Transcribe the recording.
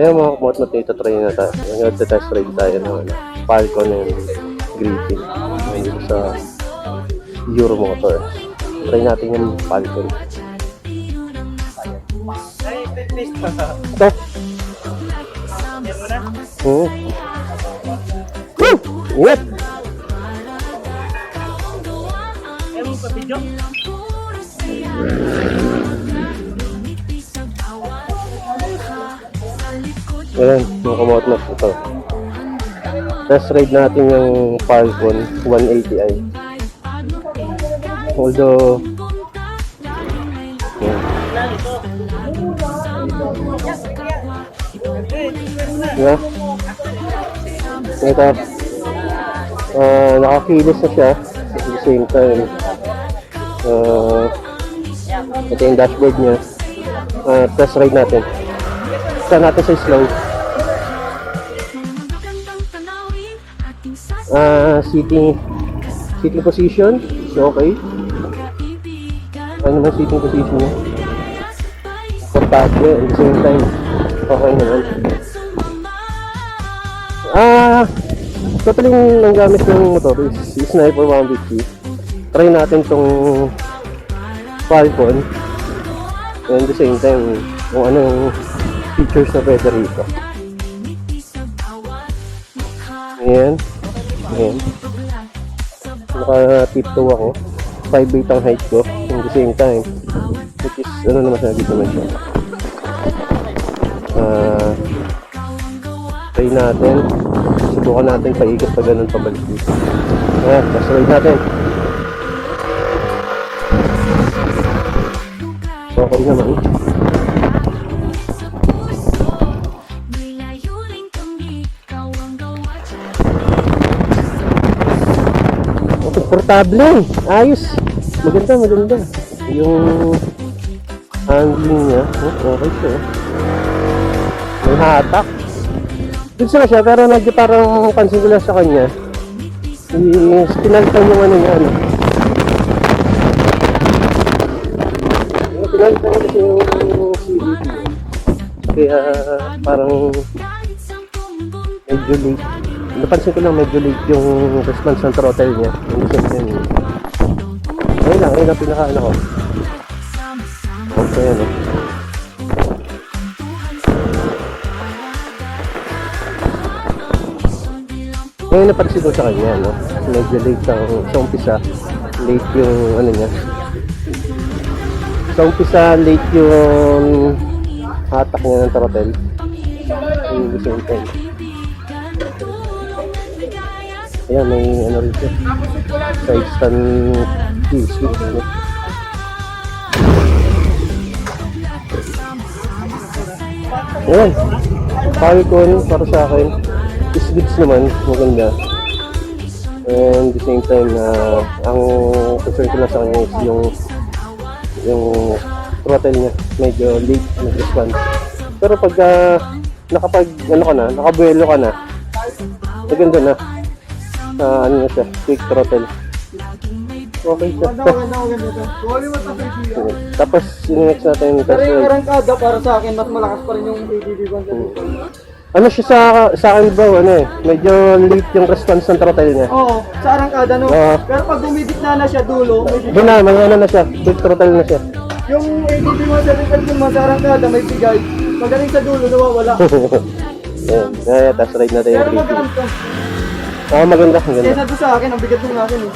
Ayun mga kumot na try na tayo. Nag-test ride tayo ng Falcon and Griffin. Dito sa Euro Motor. Try natin yung Falcon. Ito. Ingat! Ayan, mga kumot na ito. Test ride natin yung Falcon 180i. Although yeah. Ito nakakilos na siya at the same time ito yung dashboard niya. Test ride natin. Start natin sa slow. Sitting position so okay. Ano naman sitting position niya? Komportable at the same time okay naman. Totally ang gamit ng motor is Sniper 150. Try natin tong Falcon and at the same time kung anong features na pwede rito. Ayan. Ayan. Naka-tiptoe ako. 5'8" ang height ko. At the same time, which is, ano naman siya, dito naman siya. Try natin. Subukan natin paikot pa ganun pabalik dito. Ayan, tapos ride natin. Okay naman. Komportable. Ayos. Maganda, maganda. Yung handling niya. Okay siya. May hatak. Good siya, pero medyo parang pansin ko lang sa kanya. Pinalitan yung ano niya. Pinalitan kasi yung CVT. Kaya parang medyo late. Napansin ko lang medyo late yung response ng throttle niya. Ayun lang pinaka-ano ko. Okay, ano. Ngayon napansin ko sa kanya, no? Medyo late sa umpisa. Late yung ano niya. Sa umpisa, late yung hatak niya ng throttle. Yung the same time. Ayan, may ano rin siya. Side stand key switch. Ayan. Falcon para sa akin. Is-goods naman. Maganda. And at the same time, ang concern ko lang sa kanya is yung throttle niya. Medyo late nag-response. Pero pag nakabuelo ka na, maganda na. Ano na siya, quick throttle. Okay siya. Tapos next natin pero yung arangkada para sa akin mas malakas pa rin yung ADB 130. Ano siya sa akin bro, medyo late yung response ng throttle niya. Oo, sa arangkada no. Pero pag dumidikna na siya dulo, doon na, ano na siya, quick throttle na siya. Yung ADB 130 yung sa arangkada may bigay. Magaling sa dulo, nawawala. Tapos ride natin yung pero magaling to. maganda. Kesa doon sa akin, ang bigat ng akin eh.